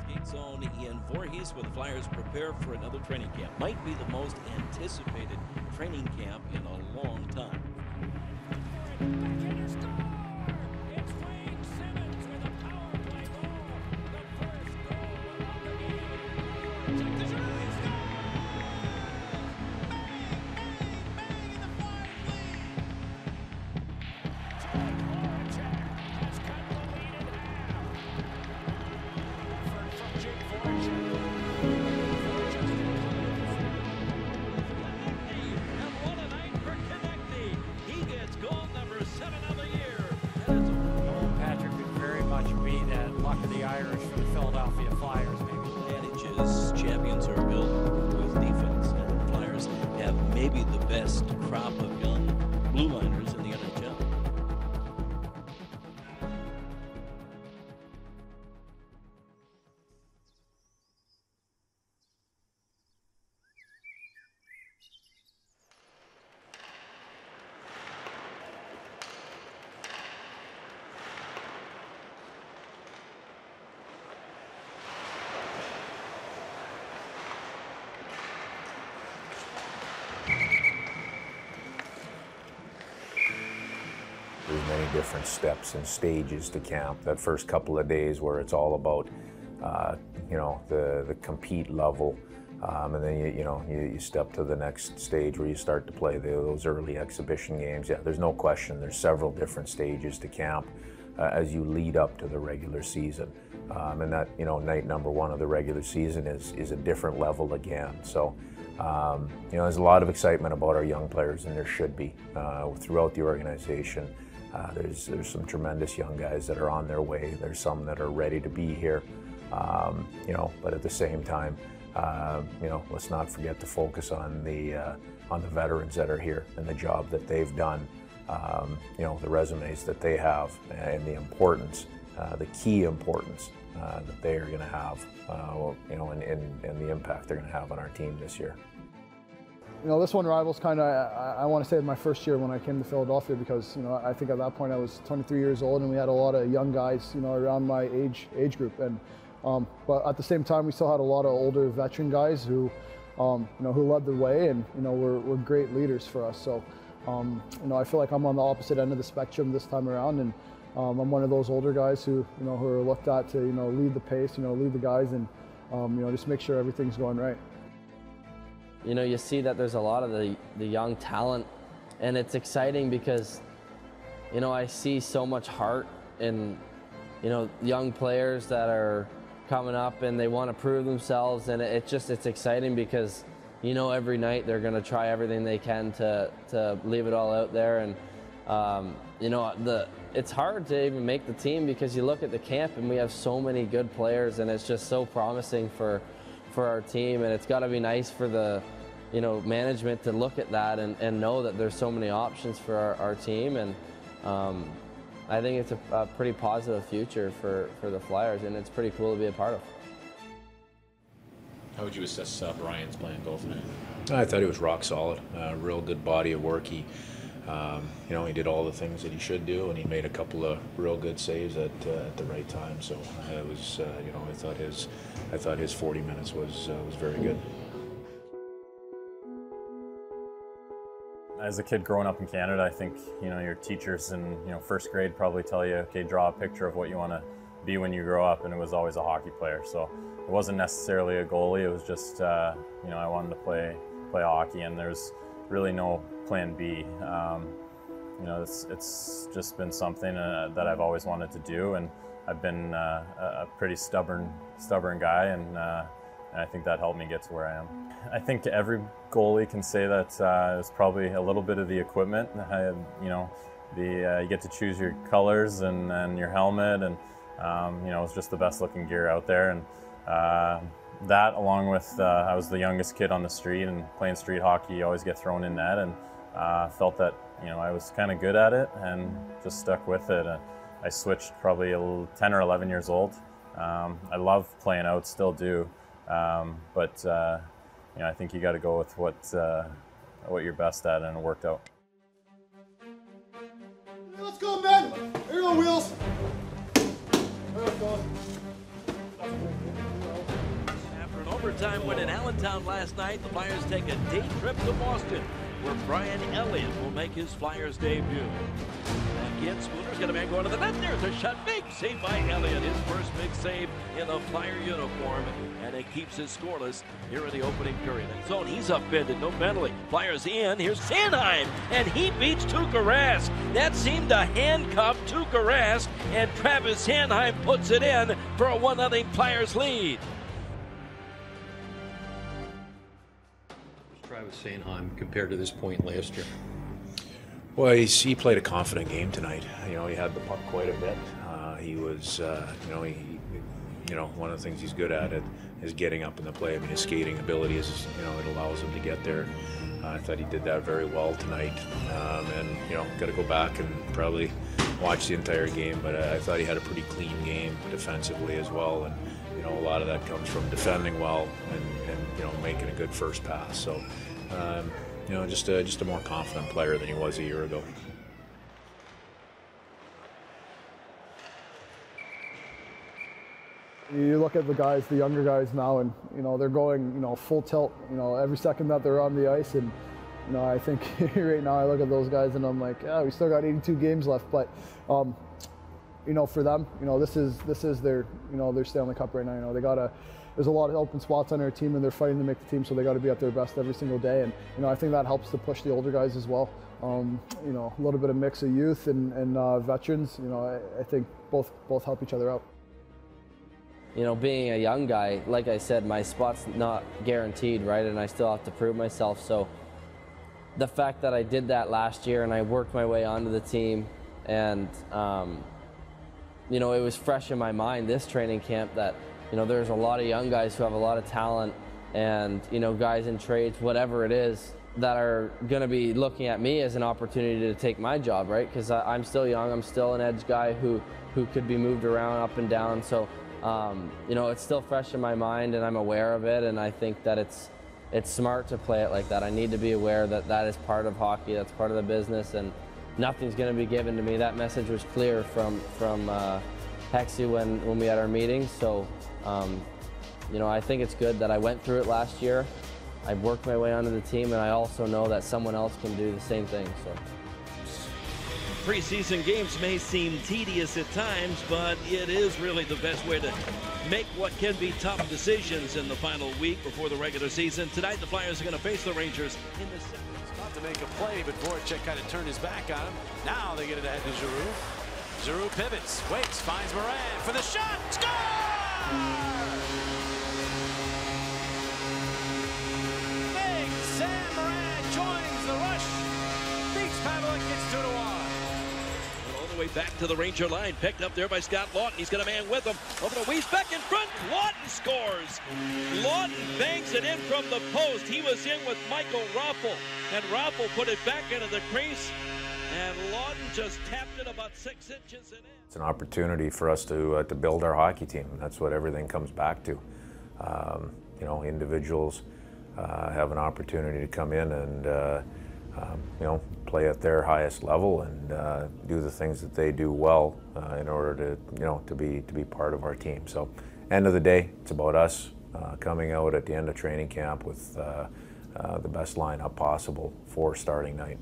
Skate zone in Voorhees, where the Flyers prepare for another training camp. Might be the most anticipated training camp in a long time. Champions are built with defense, and Flyers have maybe the best crop of young blue liners in the NHL. There's many different steps and stages to camp. That first couple of days where it's all about, you know, the compete level, and then you step to the next stage where you start to play those early exhibition games. Yeah, there's no question. There's several different stages to camp as you lead up to the regular season, and that night number one of the regular season is a different level again. So. There's a lot of excitement about our young players, and there should be throughout the organization. There's some tremendous young guys that are on their way. There's some that are ready to be here, but at the same time, let's not forget to focus on the veterans that are here and the job that they've done, the resumes that they have, and the importance, the key importance that they are going to have, and the impact they're going to have on our team this year. This one rivals kind of, I want to say, my first year when I came to Philadelphia, because, I think at that point I was 23 years old, and we had a lot of young guys, around my age group. And, but at the same time, we still had a lot of older veteran guys who, who led the way, and, were great leaders for us. So, I feel like I'm on the opposite end of the spectrum this time around, and I'm one of those older guys who, who are looked at to, lead the pace, lead the guys, and, just make sure everything's going right. You see that there's a lot of the young talent, and it's exciting because, I see so much heart in, young players that are coming up and they want to prove themselves, and it's exciting because, every night they're going to try everything they can to leave it all out there. And, it's hard to even make the team because you look at the camp and we have so many good players, and it's just so promising for our team, and it's got to be nice for the management to look at that and know that there's so many options for our team. And I think it's a pretty positive future for the Flyers, and it's pretty cool to be a part of. How would you assess Brian's playing goal tonight? I thought he was rock solid. Real good body of work. He did all the things that he should do, and he made a couple of real good saves at the right time. So it was, I thought his 40 minutes was very good. As a kid growing up in Canada, I think your teachers in first grade probably tell you, okay, draw a picture of what you want to be when you grow up, and it was always a hockey player. So it wasn't necessarily a goalie. It was just I wanted to play hockey, and there's really no plan B. It's just been something that I've always wanted to do, and I've been a pretty stubborn guy, and I think that helped me get to where I am. I think every goalie can say that it's probably a little bit of the equipment. You get to choose your colors and your helmet, and it's just the best looking gear out there. And that, along with I was the youngest kid on the street, and playing street hockey, you always get thrown in net, and felt that I was kind of good at it, and just stuck with it. I switched probably 10 or 11 years old. I love playing out, still do, but I think you got to go with what you're best at, and it worked out. Let's go, Ben! Here you go, Wheels! There it goes. overtime win in Allentown last night. The Flyers take a day trip to Boston, where Brian Elliott will make his Flyers debut. Back in, Spooner's got a man going to the net. There's a shot. Big save by Elliott. His first big save in a Flyer uniform. And it keeps it scoreless here in the opening period. And zone, he's upended, no penalty. Flyers in. Here's Sanheim. And he beats Tuukka Rask. That seemed to handcuff Tuukka Rask. And Travis Sanheim puts it in for a 1-0 Flyers lead. Travis Sanheim compared to this point last year? Well, he played a confident game tonight. You know, he had the puck quite a bit. He was, one of the things he's good at is getting up in the play. I mean, his skating ability is, it allows him to get there. I thought he did that very well tonight. Got to go back and probably watch the entire game, but I thought he had a pretty clean game defensively as well. And, a lot of that comes from defending well and making a good first pass. So, just a more confident player than he was a year ago. You look at the guys, the younger guys now, and they're going full tilt. Every second that they're on the ice, and I think right now I look at those guys and I'm like, we still got 82 games left, but. For them, this is their Stanley Cup right now. There's a lot of open spots on their team, and they're fighting to make the team, so they got to be at their best every single day. And I think that helps to push the older guys as well. A little bit of mix of youth and veterans. I think both help each other out. Being a young guy, like I said, my spot's not guaranteed, right? And I still have to prove myself. So the fact that I did that last year and I worked my way onto the team, and it was fresh in my mind this training camp that there's a lot of young guys who have a lot of talent, and guys in trades, whatever it is, that are going to be looking at me as an opportunity to take my job, right? Because I'm still young, I'm still an edge guy who could be moved around up and down. So it's still fresh in my mind, and I'm aware of it, and I think that it's smart to play it like that. I need to be aware that that is part of hockey, that's part of the business, and nothing's going to be given to me. That message was clear from Hexy when we had our meetings. So, I think it's good that I went through it last year. I worked my way onto the team, and I also know that someone else can do the same thing. So, preseason games may seem tedious at times, but it is really the best way to make what can be tough decisions in the final week before the regular season. Tonight, the Flyers are going to face the Rangers in the second. To make a play, but Voracek kind of turned his back on him. Now they get it ahead to Giroux. Giroux pivots, waits, finds Moran for the shot. Score! Big Sam Moran joins the rush. Beats Pavelec, gets 2-1. All the way back to the Ranger line, picked up there by Scott Lawton. He's got a man with him. Over to Weiss, back in front. Lawton scores. Lawton bangs it in from the post. He was in with Michael Raffel, and Raffel put it back into the crease, and Lawton just tapped it about 6 inches and in. It's an opportunity for us to build our hockey team. That's what everything comes back to. Individuals have an opportunity to come in and play at their highest level and do the things that they do well in order to be part of our team. So, end of the day, it's about us coming out at the end of training camp with the best lineup possible for starting night.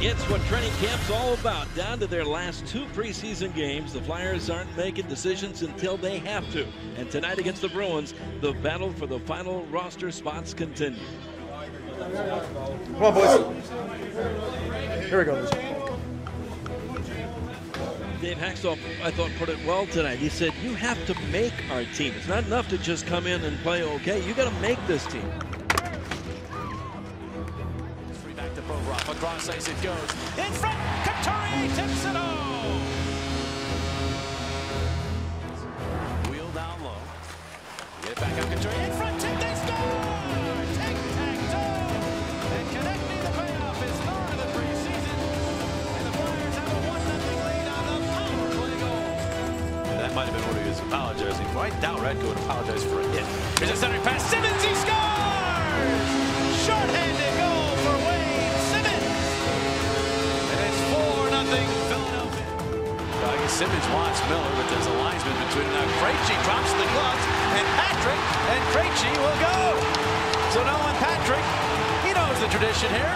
It's what training camp's all about. Down to their last 2 preseason games, the Flyers aren't making decisions until they have to. And tonight against the Bruins, the battle for the final roster spots continues. Come on, boys. Here we go. Dave Haxtell, I thought, put it well tonight. He said, you have to make our team. It's not enough to just come in and play okay. You got to make this team. Back to Bovrov. Across ice it goes. In front, Couturier tips it home. Wheel down low. Get it back on Couturier. In front, tip, they score! Tic-tac-toe. And connecting the payoff is third of the preseason. And the Flyers have a 1-0 lead on the power play goal. That might have been what he was apologizing for. I doubt Radko would apologize for a hit. Here's a centering pass. Simmons, he scores! Short-handed goal for Wayne Simmons. 0-0 Philadelphia. Simmons wants Miller, but there's a linesman between them. Now Krejci drops the gloves, and Patrick and Krejci will go. So Nolan Patrick, he knows the tradition here.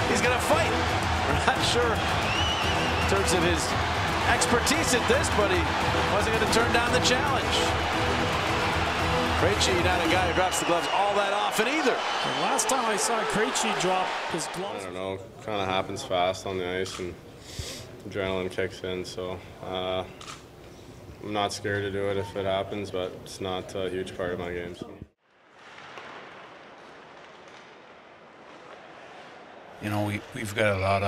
He's going to fight. We're not sure in terms of his expertise at this, but he wasn't going to turn down the challenge. Krejci, not a guy who drops the gloves all that often either. And last time I saw Krejci drop his gloves, I don't know, kind of happens fast on the ice and adrenaline kicks in, so I'm not scared to do it if it happens, but it's not a huge part of my games. You know, we've got a lot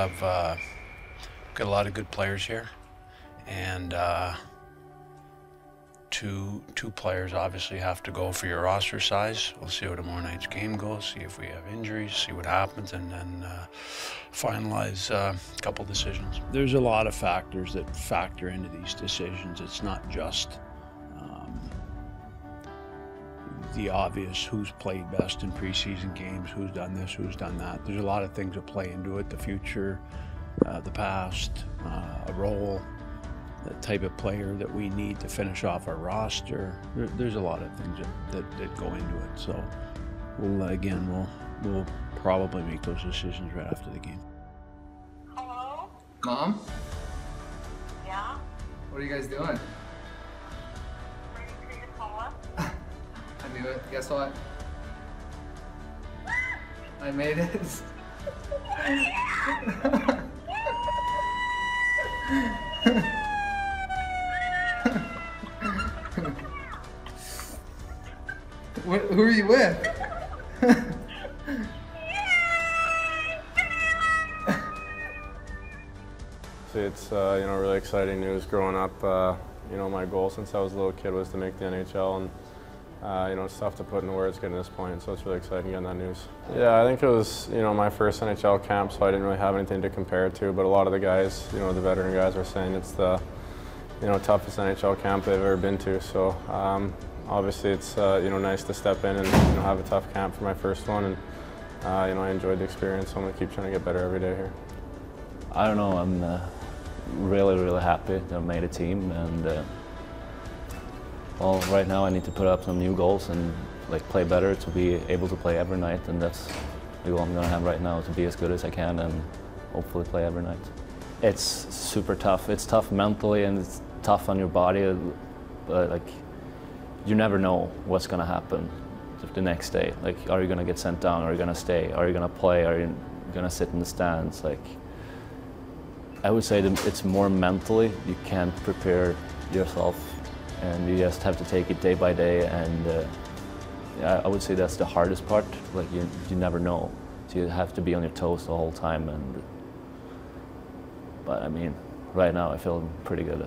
of good players here, and two players obviously have to go for your roster size. We'll see how tomorrow night's game goes, see if we have injuries, see what happens, and then finalize a couple decisions. There's a lot of factors that factor into these decisions. It's not just the obvious, who's played best in preseason games, who's done this, who's done that. There's a lot of things that play into it, the future, the past, a role, the type of player that we need to finish off our roster. There's a lot of things that go into it. So we'll probably make those decisions right after the game. Hello? Mom? Yeah? What are you guys doing? Ready for your call? I knew it. Guess what? I made it. Who are you with? It's really exciting news. Growing up, my goal since I was a little kid was to make the NHL, and it's tough to put into words getting to this point. So it's really exciting getting that news. Yeah, I think it was my first NHL camp, so I didn't really have anything to compare it to. But a lot of the guys, the veteran guys, were saying it's the toughest NHL camp they've ever been to. So obviously it's nice to step in and have a tough camp for my first one, and I enjoyed the experience. So I'm gonna keep trying to get better every day here. I don't know. I'm really happy that I made a team, and well, right now I need to put up some new goals and play better to be able to play every night, and that's the goal I'm gonna have right now, to be as good as I can and hopefully play every night. It's super tough. It's tough mentally and it's tough on your body, but you never know what's gonna happen the next day. Are you gonna get sent down? Are you gonna stay? Are you gonna play? Are you gonna sit in the stands? I would say that it's more mentally. You can't prepare yourself, and you just have to take it day by day. And I would say that's the hardest part. You never know, so you have to be on your toes the whole time. But I mean, right now I feel pretty good.